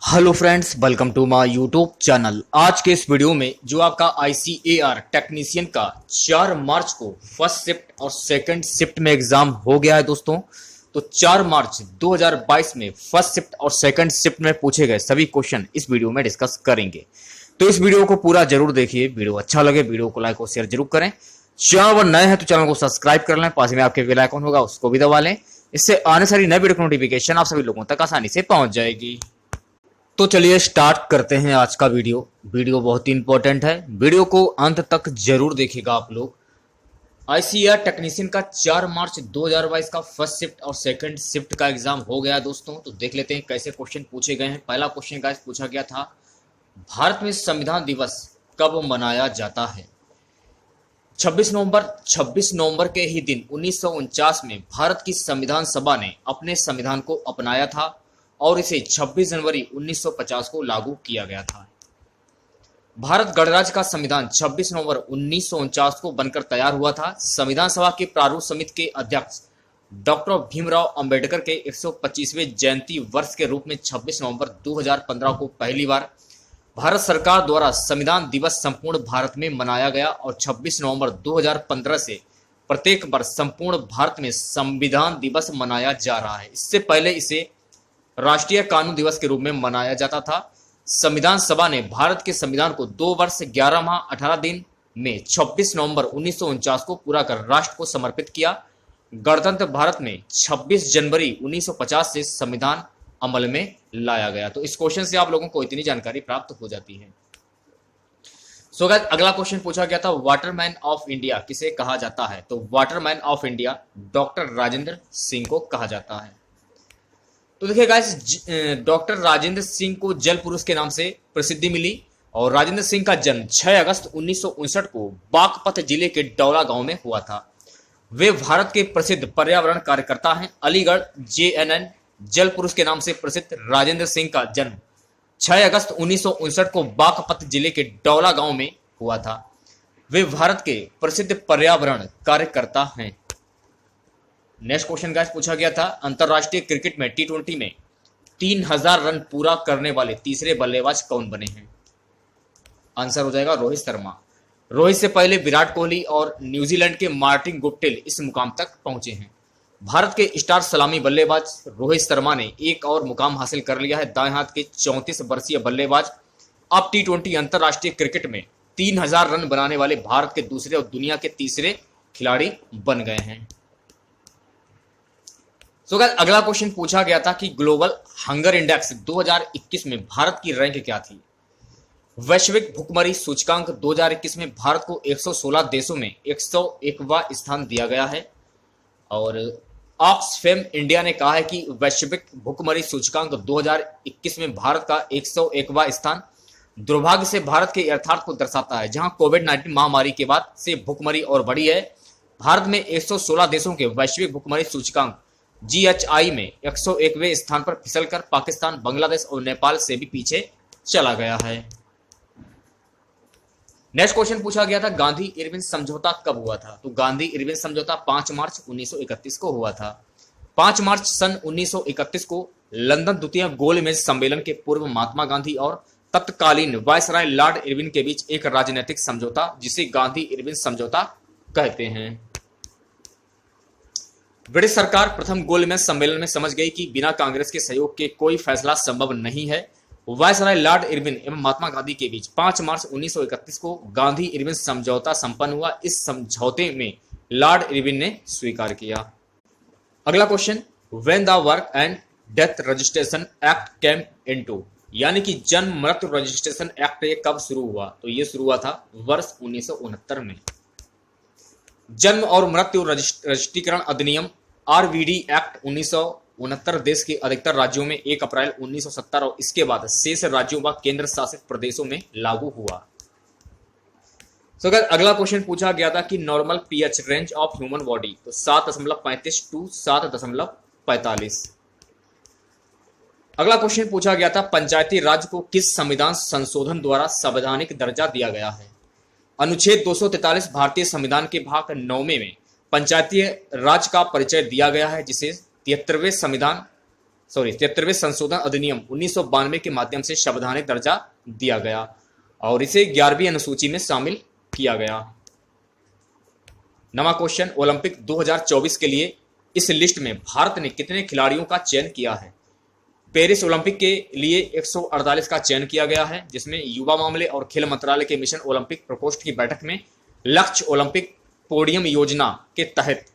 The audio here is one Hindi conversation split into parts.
Hello friends, welcome to my YouTube channel. आज के इस वीडियो में जो आपका आईसीएआर टेक्नीशियन का 4 मार्च को फर्स्ट शिफ्ट और सेकंड शिफ्ट में एग्जाम हो गया है दोस्तों। तो 4 मार्च 2022 में फर्स्ट शिफ्ट और सेकंड शिफ्ट में पूछे गए सभी क्वेश्चन इस वीडियो में डिस्कस करेंगे। तो इस वीडियो को पूरा जरूर देखिए। वीडियो अच्छा लगे वीडियो को लाइक और शेयर जरूर करें। चैनल पर नए हैं तो चैनल को सब्सक्राइब कर लें, पास में आपके बेल आइकन होगा उसको भी दबा लें। इससे आने सारी नई वीडियो की नोटिफिकेशन आप सभी लोगों तक आसानी से पहुंच जाएगी। तो चलिए स्टार्ट करते हैं आज का वीडियो बहुत ही इंपॉर्टेंट है। वीडियो को अंत तक जरूर देखिएगा आप लोग। आईसीएआर टेक्नीशियन का 4 मार्च 2022 का फर्स्ट शिफ्ट और सेकंड शिफ्ट का एग्जाम हो गया दोस्तों। तो देख लेते हैं कैसे क्वेश्चन पूछे गए हैं। पहला क्वेश्चन गाइस पूछा गया था, भारत में संविधान दिवस कब मनाया जाता है? 26 नवंबर के ही दिन 1949 में भारत की संविधान सभा ने अपने संविधान को अपनाया था और इसे 26 जनवरी 1950 को लागू किया गया था। भारत गणराज्य का संविधान 26 नवंबर 1949 को बनकर तैयार हुआ था। संविधान सभा के प्रारूप समिति के अध्यक्ष डॉक्टर भीमराव अंबेडकर के 125वें जयंती वर्ष के रूप में 26 नवंबर 2015 को पहली बार भारत सरकार द्वारा संविधान दिवस संपूर्ण भारत में मनाया गया और 26 नवंबर 2015 से प्रत्येक वर्ष संपूर्ण भारत में संविधान दिवस मनाया जा रहा है। इससे पहले इसे राष्ट्रीय कानून दिवस के रूप में मनाया जाता था। संविधान सभा ने भारत के संविधान को 2 वर्ष 11 माह 18 दिन में 26 नवंबर 1949 को पूरा कर राष्ट्र को समर्पित किया। गणतंत्र भारत में 26 जनवरी 1950 से संविधान अमल में लाया गया। तो इस क्वेश्चन से आप लोगों को इतनी जानकारी प्राप्त हो जाती है। सो गाइस, अगला क्वेश्चन पूछा गया था, वाटरमैन ऑफ इंडिया किसे कहा जाता है? तो Waterman of India doctor Rajendra Singh को कहा जाता है। तो देखिए गाइस, डॉक्टर राजेंद्र सिंह को जल पुरुष के नाम से प्रसिद्धि मिली और राजेंद्र सिंह का जन्म 6 अगस्त 1959 को बागपत जिले के डौला गांव में हुआ था। वे भारत के प्रसिद्ध पर्यावरण कार्यकर्ता हैं। अलीगढ़ जेएनएन जल पुरुष के नाम से प्रसिद्ध राजेंद्र सिंह का जन्म 6 अगस्त 1959 को बागपत जिले के डौला गांव में हुआ था। वे भारत के प्रसिद्ध पर्यावरण कार्यकर्ता हैं। नेक्स्ट क्वेश्चन गाइस पूछा गया था, अंतरराष्ट्रीय क्रिकेट में T20 में 3000 रन पूरा करने वाले तीसरे बल्लेबाज कौन बने हैं? आंसर हो जाएगा रोहित शर्मा। रोहित से पहले विराट कोहली और न्यूजीलैंड के मार्टिन गुप्टिल इस मुकाम तक पहुंचे हैं। भारत के स्टार सलामी बल्लेबाज रोहित शर्मा ने एक और मुकाम हासिल कर लिया है। दाएं हाथ के 34 वर्षीय बल्लेबाज अब T20 अंतरराष्ट्रीय क्रिकेट में 3000 रन बनाने वाले भारत के दूसरे और दुनिया के तीसरे खिलाड़ी बन गए हैं। सो गाइस, अगला क्वेश्चन पूछा गया था कि ग्लोबल हंगर इंडेक्स 2021 में भारत की रैंक क्या थी? वैश्विक भुखमरी सूचकांक 2021 में भारत को 116 देशों में 101वां स्थान दिया गया है और ऑक्सफैम इंडिया ने कहा है कि वैश्विक भुखमरी सूचकांक 2021 में भारत का 101वां स्थान दुर्भाग्य से भारत के यथार्थ को दर्शाता है, जहां कोविड-19 महामारी के बाद से भुखमरी और बढ़ी है। भारत में 116 देशों के वैश्विक भुखमरी सूचकांक GHI में 101वें स्थान पर फिसलकर पाकिस्तान, बांग्लादेश और नेपाल से भी पीछे चला गया है। नेक्स्ट क्वेश्चन पूछा गया था, गांधी इरविन समझौता कब हुआ था? तो गांधी इरविन समझौता 5 मार्च 1931 को हुआ था। 5 मार्च सन 1931 को लंदन द्वितीय गोलमेज सम्मेलन के पूर्व महात्मा गांधी और तत्कालीन वायसराय लॉर्ड इरविन के बीच एक राजनीतिक समझौता, जिसे गांधी इरविन समझौता कहते हैं। ब्रिटिश सरकार प्रथम गोलमेज सम्मेलन में समझ गई कि बिना कांग्रेस के सहयोग के कोई फैसला संभव नहीं है। वायसराय लॉर्ड इरविन एवं महात्मा गांधी के बीच 5 मार्च 1931 को गांधी इरविन समझौता संपन्न हुआ। इस समझौते में लॉर्ड इरविन ने स्वीकार किया। अगला question, when the work and death registration act came into, यानी कि जन्म मृत्यु रजिस्ट्रेशन एक्ट ये कब शुरू हुआ? तो ये शुरू हुआ था वर्ष 1969 में। जन्म और मृत्यु रजिस्ट्रीकरण अधिनियम RVD एक्ट 1969 देश के अधिकतर राज्यों में 1 अप्रैल 1970 और इसके बाद शेष राज्यों व केंद्र शासित प्रदेशों में लागू हुआ। तो अगर अगला क्वेश्चन पूछा गया था कि normal pH range of human body, तो 7.35 टू 7.45। अगला क्वेश्चन पूछा गया था, पंचायती राज को किस संविधान संशोधन द्वारा संवैधानिक दर्जा दिया गया है? अनुच्छेद 243 भारतीय संविधान के भाग 9 में पंचायती राज का परिचय दिया गया है, जिसे 73वें संविधान 73वें संशोधन अधिनियम 1992 के माध्यम से संवैधानिक दर्जा दिया गया और इसे 11वीं अनुसूची में शामिल किया गया। नवा क्वेश्चन, ओलंपिक 2024 के लिए इस लिस्ट में भारत ने कितने खिलाड़ियों का चयन किया है? पेरिस ओलंपिक के लिए 148 का चयन किया गया है, जिसमें युवा मामले और खेल मंत्रालय के मिशन ओलंपिक प्रकोष्ठ की बैठक में लक्ष्य ओलंपिक पोडियम योजना के तहत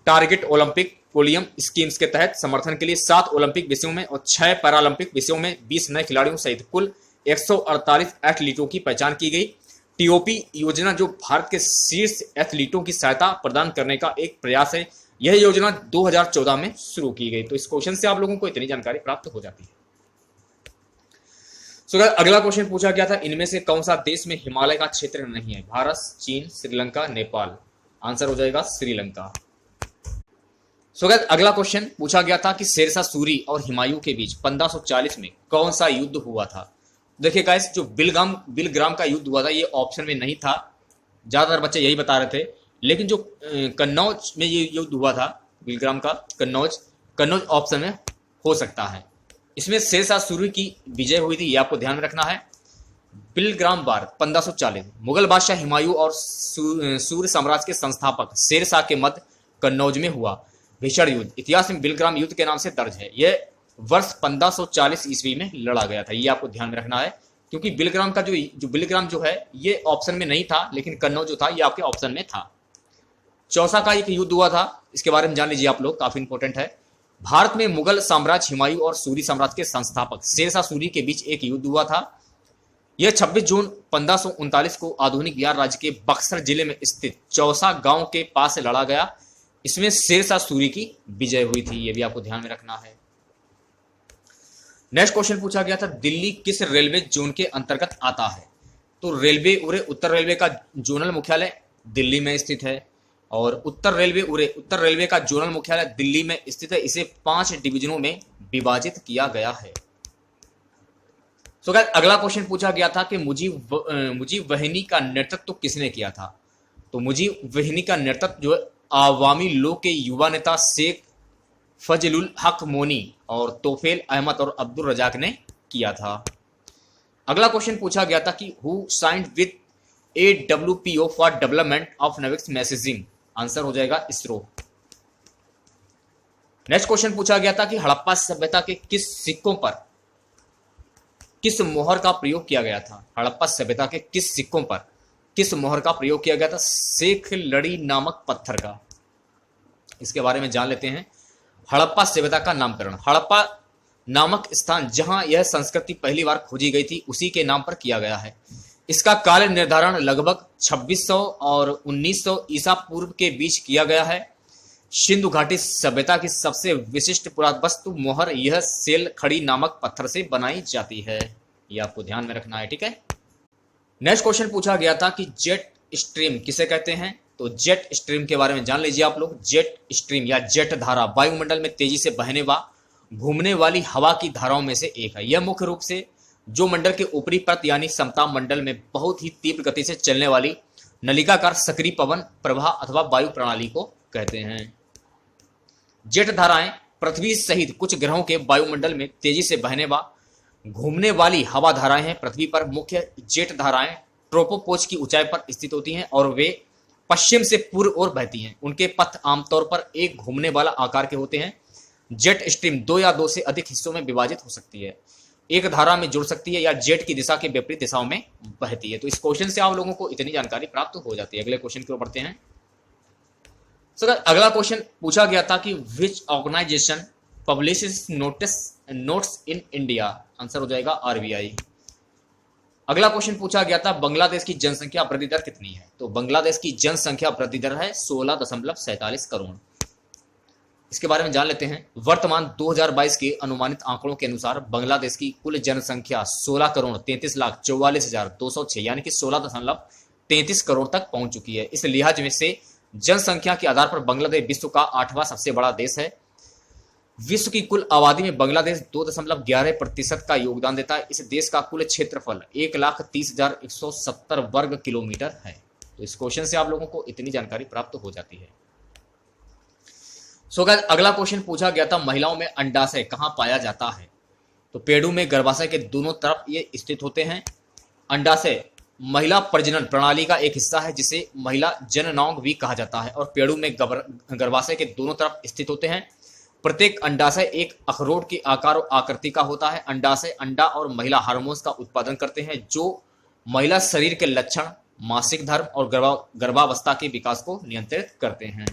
टारगेट ओलंपिक पोडियम स्कीम्स के तहत समर्थन के लिए 7 ओलंपिक विषयों में और 6 पैरालंपिक विषयों में 20 नए खिलाड़ियों सहित कुल 148 एथलीटों की पहचान की गई। टीओपी योजना जो भारत के शीर्ष एथलीटों की सहायता प्रदान करने का एक प्रयास है, यह योजना 2014 में शुरू की गई। तो इस क्वेश्चन से आप लोगों को इतनी जानकारी प्राप्त हो जाती है। अगला क्वेश्चन पूछा गया था, इनमें से कौन सा देश में हिमालय का क्षेत्र नहीं है? भारत, चीन, श्रीलंका, नेपाल। आंसर हो जाएगा श्रीलंका। अगला क्वेश्चन पूछा गया था कि शेरशाह सूरी और हुमायूं के बीच 1540 में कौन सा युद्ध हुआ था? देखिए गाइस, जो बिलग्राम का युद्ध हुआ था ये ऑप्शन में नहीं था, ज्यादातर बच्चे यही बता रहे थे, लेकिन जो कन्नौज में ये युद्ध हुआ था बिलग्राम का, कन्नौज ऑप्शन में हो सकता है। इसमें शेरशाह सूरी की विजय हुई थी, ये आपको ध्यान में रखना है। बिलग्राम वार 1540, मुगल बादशाह हुमायूं और सूर्य साम्राज्य के संस्थापक शेरशाह के मध्य कन्नौज में हुआ भीषण युद्ध इतिहास में बिलग्राम युद्ध के नाम से दर्ज है। यह वर्ष 1540 ईस्वी में लड़ा गया था, ये आपको ध्यान में रखना है, क्योंकि बिलग्राम का जो बिलग्राम जो है ये ऑप्शन में नहीं था, लेकिन कन्नौज जो था ये आपके ऑप्शन में था। चौसा का एक युद्ध हुआ था, इसके बारे में जान लीजिए आप लोग, काफी इंपॉर्टेंट है। भारत में मुगल साम्राज्य हुमायूं और सूरी साम्राज्य के संस्थापक शेरशाह सूरी के बीच एक युद्ध हुआ था। यह 26 जून 1539 को आधुनिक बिहार राज्य के बक्सर जिले में स्थित चौसा गांव के पास लड़ा गया। इसमें शेरशाह सूरी की विजय हुई थी, यह भी आपको ध्यान में रखना है। नेक्स्ट क्वेश्चन पूछा गया था, दिल्ली किस रेलवे जोन के अंतर्गत आता है? तो रेलवे उरे उत्तर रेलवे का जोनल मुख्यालय दिल्ली में स्थित है और उत्तर रेलवे का जोनल मुख्यालय दिल्ली में स्थित है। इसे 5 डिवीजनों में विभाजित किया गया है। अगला क्वेश्चन पूछा गया था कि मुजीब वहनी का नेतृत्व किसने किया था? तो मुजीब वहनी का नेतृत्व जो आवामी लोग के युवा नेता शेख फजलुल हक मोनी और तोफेल अहमद और अब्दुल रजाक ने किया था। अगला क्वेश्चन पूछा गया था कि who signed with AWPO for development of NavIC's messaging. Answer हो जाएगा इसरो। नेक्स्ट क्वेश्चन पूछा गया था कि हड़प्पा सभ्यता के किस सिक्कों पर किस मोहर का प्रयोग किया गया था? हड़प्पा सभ्यता के किस सिक्कों पर किस मोहर का प्रयोग किया गया था? शेख लड़ी नामक पत्थर का। इसके बारे में जान लेते हैं। हड़प्पा सभ्यता का नामकरण हड़प्पा नामक स्थान जहां यह संस्कृति पहली बार खोजी गई थी उसी के नाम पर किया गया है। इसका काल निर्धारण लगभग 2600 और 1900 ईसा पूर्व के बीच किया गया है। सिंधु घाटी सभ्यता की सबसे विशिष्ट पुरातत्व मोहर यह सेल खड़ी नामक पत्थर से बनाई जाती है, यह आपको ध्यान में रखना है, ठीक है। नेक्स्ट क्वेश्चन पूछा गया था कि जेट स्ट्रीम किसे कहते हैं? तो जेट स्ट्रीम के बारे में जान लीजिए आप लोग। जेट स्ट्रीम या जेट धारा वायुमंडल में तेजी से बहने व घूमने वाली हवा की धाराओं में से एक है। यह मुख्य रूप से जो मंडल के ऊपरी परत यानी समताप मंडल में बहुत ही तीव्र गति से चलने वाली नलिकाकार सक्रिय पवन प्रवाह अथवा वायु प्रणाली को कहते हैं। जेट धाराएं पृथ्वी सहित कुछ ग्रहों के वायुमंडल में तेजी से बहने व घूमने वाली हवा धाराएं हैं। पृथ्वी पर मुख्य जेट धाराएं ट्रोपोपॉज की ऊंचाई पर स्थित होती हैं और वे पश्चिम से पूर्व ओर बहती हैं। उनके पथ आमतौर पर एक घूमने वाला आकार के होते हैं। जेट स्ट्रीम 2 या 2 से अधिक हिस्सों में विभाजित हो सकती है, एक धारा में जुड़ सकती है या जेट की दिशा के विपरीत दिशाओं में बहती है। तो इस क्वेश्चन से आप लोगों को इतनी जानकारी प्राप्त हो जाती है। अगले क्वेश्चन की ओर बढ़ते हैं। अगला क्वेश्चन पूछा गया था कि which organisation publishes notes in India. Answer हो जाएगा RBI। अगला क्वेश्चन पूछा गया था बांग्लादेश की जनसंख्या वृद्धि दर कितनी है? तो बांग्लादेश की जनसंख्या वृद्धि दर है 16.47 करोड़। इसके बारे में जान लेते हैं। वर्तमान 2022 के अनुमानित आंकड़ों के अनुसार बांग्लादेश की कुल जनसंख्या 16,33,44,206 यानी कि 16.33 करोड़ तक पहुंच चुकी है। इस लिहाज में से जनसंख्या के आधार पर बांग्लादेश विश्व का 8वां सबसे बड़ा देश है। विश्व की कुल आबादी में बांग्लादेश 2.11% का योगदान देता है। इस देश का कुल क्षेत्रफल 1,30,170 वर्ग किलोमीटर है। तो इस क्वेश्चन से आप लोगों को इतनी जानकारी प्राप्त हो जाती है। सो गाइस अगला क्वेश्चन पूछा गया था महिलाओं में अंडाशय कहाँ पाया जाता है। तो पेड़ों में गर्भाशय के दोनों तरफ ये स्थित होते हैं। अंडाशय महिला प्रजनन प्रणाली का एक हिस्सा है जिसे महिला जननांग भी कहा जाता है और पेड़ों में गर्भाशय के दोनों तरफ स्थित होते हैं। प्रत्येक अंडाशय एक अखरोट के आकार और आकृति का होता है। अंडाशय अंडा और महिला हार्मोन्स का उत्पादन करते हैं जो महिला शरीर के लक्षण, मासिक धर्म और गर्भावस्था के विकास को नियंत्रित करते हैं।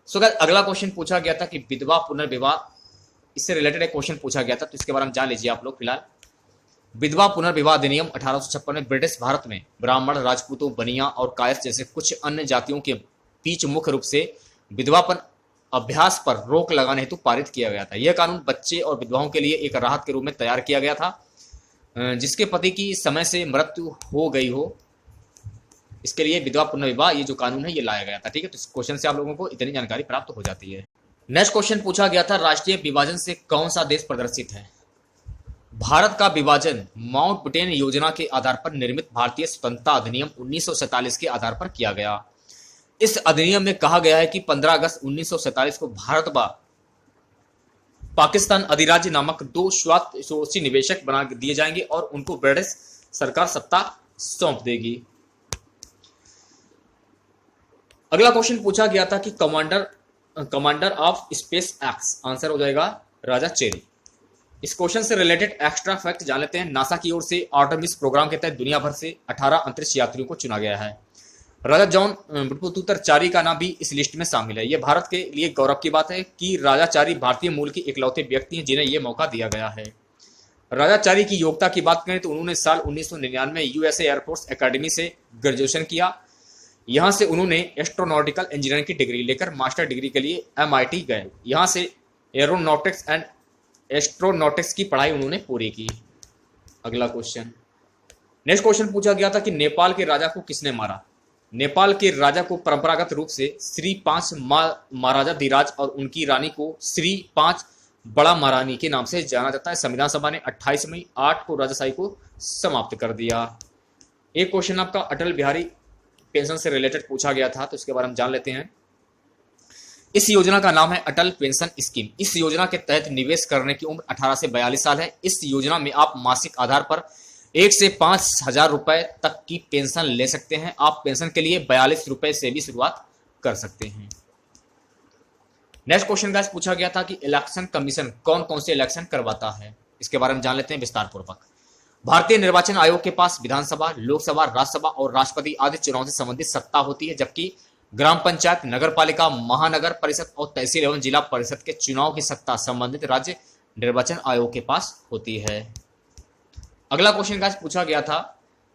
सो गाइस अगला क्वेश्चन पूछा गया था कि विधवा पुनर्विवाह, इससे रिलेटेड एक क्वेश्चन पूछा गया था तो इसके बारे में जान लीजिए आप लोग। फिलहाल विधवा पुनर्विवाह अधिनियम 1856 में ब्रिटिश भारत में ब्राह्मण, राजपूतों, बनिया और कायस्थ जैसे कुछ अन्य जातियों के बीच मुख्य रूप से विधवापन अभ्यास पर रोक लगाने हेतु पारित किया गया था। यह कानून बच्चे और विधवाओं के लिए एक राहत के रूप में तैयार किया गया था जिसके पति की समय से मृत्यु हो गई हो। इसके लिए विधवा पुनर्विवाह ये जो कानून है ये लाया गया था। ठीक है, तो इस क्वेश्चन से आप लोगों को इतनी जानकारी प्राप्त हो जाती है। नेक्स्ट क्वेश्चन पूछा गया था राष्ट्रीय विभाजन से कौन सा देश प्रदर्शित है। भारत का विभाजन माउंटबेटन योजना के आधार पर निर्मित भारतीय स्वतंत्रता अधिनियम 1947 के आधार पर किया गया। इस अधिनियम में कहा गया है कि 15 अगस्त 1947 को भारत व पाकिस्तान अधिराज्य नामक दो स्वायत्त निवेशक बना दिए जाएंगे और उनको ब्रिटिश सरकार सत्ता सौंप देगी। अगला क्वेश्चन पूछा गया था कि commander of space x, answer हो जाएगा राजा चेरी। इस क्वेश्चन से रिलेटेड एक्स्ट्रा फैक्ट जान लेते हैं। नासा की ओर से आर्टेमिस प्रोग्राम के तहत दुनिया भर से 18 अंतरिक्ष यात्रियों को चुना गया है। राजा जॉन बटुतुतर का नाम भी इस लिस्ट में शामिल है। यह भारत के लिए गौरव की बात है कि राजा चारी भारतीय मूल के इकलौते व्यक्ति हैं जिन्हें यह मौका दिया गया है। राजा चारी की योग्यता की बात करें तो उन्होंने साल 1999 में यूएसए एयरफोर्स एकेडमी से ग्रेजुएशन किया। यहां से उन्होंने एस्ट्रोनॉटिकल इंजीनियरिंग की डिग्री लेकर मास्टर डिग्री के लिए MIT गए। यहां से एरोनॉटिक्स एंड एस्ट्रोनॉटिक्स की पढ़ाई उन्होंने पूरी की। अगला क्वेश्चन, नेक्स्ट क्वेश्चन पूछा गया था कि नेपाल के राजा को किसने मारा। नेपाल के राजा को परंपरागत रूप से श्री 5 महाराजा धीराज और उनकी रानी को श्री 5 बड़ा महारानी के नाम से जाना जाता है। संविधान सभा ने 28 मई 8 को राजाशाही को समाप्त कर दिया। एक क्वेश्चन आपका अटल बिहारी पेंशन से रिलेटेड पूछा गया था तो इसके बारे में जान लेते हैं। इस योजना का नाम है अटल पेंशन स्कीम। इस योजना के तहत निवेश करने की उम्र 18 से 42 साल है। इस योजना में आप मासिक आधार पर 1 से 5,000 रुपए तक की पेंशन ले सकते हैं। आप पेंशन के लिए 42 रुपए से भी शुरुआत कर सकते हैं। नेक्स्ट क्वेश्चन गाइस पूछा गया था कि इलेक्शन कमीशन कौन कौन से इलेक्शन करवाता है। इसके बारे में जान लेते हैं विस्तार पूर्वक। भारतीय निर्वाचन आयोग के पास विधानसभा, लोकसभा, राज्यसभा और राष्ट्रपति आदि चुनाव से संबंधित सत्ता होती है, जबकि ग्राम पंचायत, नगर पालिका, महानगर परिषद और तहसील एवं जिला परिषद के चुनाव की सत्ता संबंधित राज्य निर्वाचन आयोग के पास होती है। अगला क्वेश्चन गाइस पूछा गया था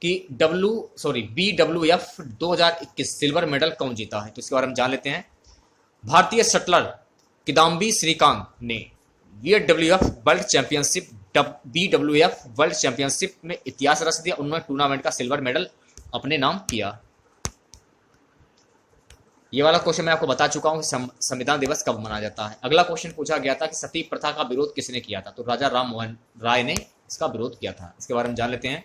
कि BWF 2021 सिल्वर मेडल कौन जीता है, तो इसके बारे में जान लेते हैं। भारतीय शटलर किदाम्बी श्रीकांत ने BWF world championship BWF world championship में इतिहास रच दिया। उन्होंने टूर्नामेंट का सिल्वर मेडल अपने नाम किया। ये वाला क्वेश्चन मैं आपको बता चुका हूं कि संविधान दिवस कब मनाया जाता है। अगला क्वेश्चन पूछा गया था कि सती प्रथा का विरोध किसने किया था, तो राजा राम मोहन राय ने इसका विरोध किया था। इसके बारे में जान लेते हैं।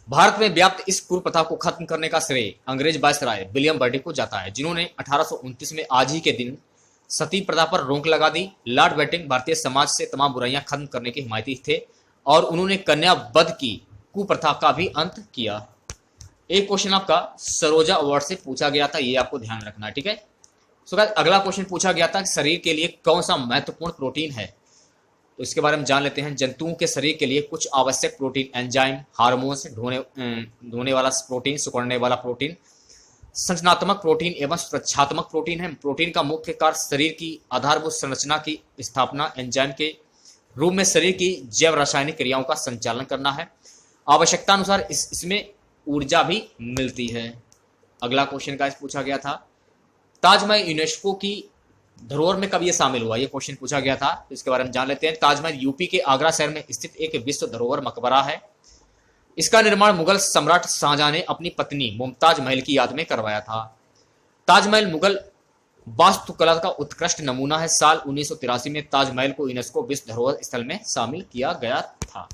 भारत में व्याप्त इस कुप्रथा प्रथा को खत्म करने का श्रेय अंग्रेज वायसराय विलियम बर्डी को जाता है, जिन्होंने 1829 में आज ही के दिन सती प्रथा पर रोक लगा दी। लॉर्ड बेटिंग भारतीय समाज से तमाम बुराइयां खत्म करने के हिमायती थे और उन्होंने कन्या वध की कुप्रथा का भी अंत किया। एक क्वेश्चन आपका सरोजा अवार्ड से पूछा गया था, ये आपको ध्यान रखना है, ठीक है। सो गाइस अगला क्वेश्चन पूछा गया था कि शरीर के लिए कौन सा महत्वपूर्ण प्रोटीन है, तो इसके बारे में जान लेते हैं। जंतुओं के शरीर के लिए कुछ आवश्यक प्रोटीन एंजाइम, हार्मोन्स, ढोने वाला प्रोटीन, सिकुड़ने वाला प्रोटीन, संरचनात्मक प्रोटीन एवं सुरक्षात्मक प्रोटीन है। प्रोटीन का मुख्य कार्य शरीर की आधारभूत संरचना की स्थापना, एंजाइम के रूप में शरीर की जैव रासायनिक क्रियाओं का संचालन करना है। आवश्यकता अनुसार इसमें ऊर्जा भी मिलती है। अगला क्वेश्चन का पूछा गया था ताजमहल यूनेस्को की धरोहर में कब ये शामिल हुआ, ये क्वेश्चन पूछा गया था, तो इसके बारे में जान लेते हैं। ताजमहल यूपी के आगरा शहर में स्थित एक विश्व धरोहर मकबरा है। इसका निर्माण मुगल सम्राट शाहजहां ने अपनी पत्नी मुमताज महल की याद में करवाया था। ताजमहल मुगल वास्तुकला का उत्कृष्ट नमूना है। साल 1983 में ताजमहल को यूनेस्को विश्व धरोहर स्थल में शामिल किया गया था।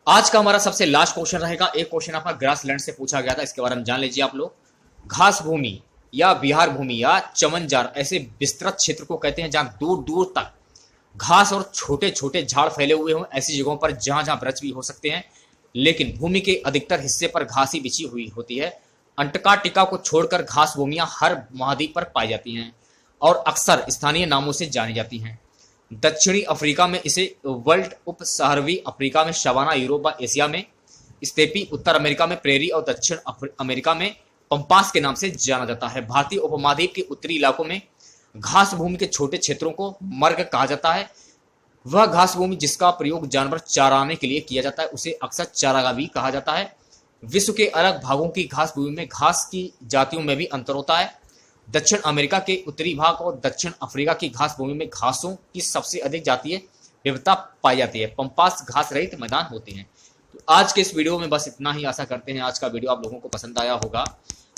आज का हमारा सबसे लास्ट क्वेश्चन रहेगा। एक क्वेश्चन आपका ग्रासलैंड से पूछा गया था, इसके बारे में जान लीजिए आप लोग। घास भूमि या बिहार भूमि या चमनजार ऐसे विस्तृत क्षेत्र को कहते हैं जहां दूर दूर तक घास और छोटे छोटे झाड़ फैले हुए हों। ऐसी जगहों पर जहां जहां वृक्ष भी हो सकते हैं, लेकिन भूमि के अधिकतर हिस्से पर घास ही बिछी हुई होती है। अंटार्कटिका को छोड़कर घास भूमियां हर महाद्वीप पर पाई जाती हैं और अक्सर स्थानीय नामों से जानी जाती हैं। दक्षिणी अफ्रीका में इसे वर्ल्ड, उप सहारवी अफ्रीका में शवाना, यूरोप व एशिया में स्टेपी, उत्तर अमेरिका में प्रेरी और दक्षिण अमेरिका में पंपास के नाम से जाना जाता है। भारतीय उपमहाद्वीप के उत्तरी इलाकों में घास भूमि के छोटे क्षेत्रों को मर्ग कहा जाता है। वह घास भूमि जिसका प्रयोग जानवर चराने के लिए किया जाता है उसे अक्सर चारागाह भी कहा जाता है। विश्व के अलग भागों की घास भूमि में घास की जातियों में भी अंतर होता है। दक्षिण अमेरिका के उत्तरी भाग और दक्षिण अफ्रीका की घास भूमि में घासों की सबसे अधिक जातीय विविधता पाई जाती है। पंपास घास रहित मैदान होते हैं। तो आज के इस वीडियो में बस इतना ही। आशा करते हैं आज का वीडियो आप लोगों को पसंद आया होगा।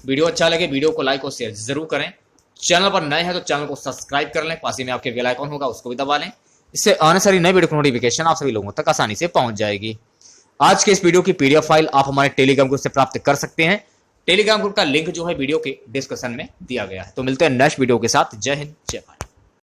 वीडियो अच्छा लगे वीडियो को लाइक और शेयर जरूर करें। चैनल पर नए हैं तो चैनल को सब्सक्राइब कर लें, पास ही में आपके बेल आइकन होगा उसको भी दबा लें। इससे आने सारी नई वीडियो की नोटिफिकेशन आप सभी लोगों तक आसानी से पहुंच जाएगी। आज के इस वीडियो की पीडीएफ फाइल आप हमारे टेलीग्राम ग्रुप से प्राप्त कर सकते हैं। टेलीग्राम ग्रुप का लिंक जो है वीडियो के डिस्क्रिप्शन में दिया गया है। तो मिलते हैं नेक्स्ट वीडियो के साथ। जय हिंद, जय भारत।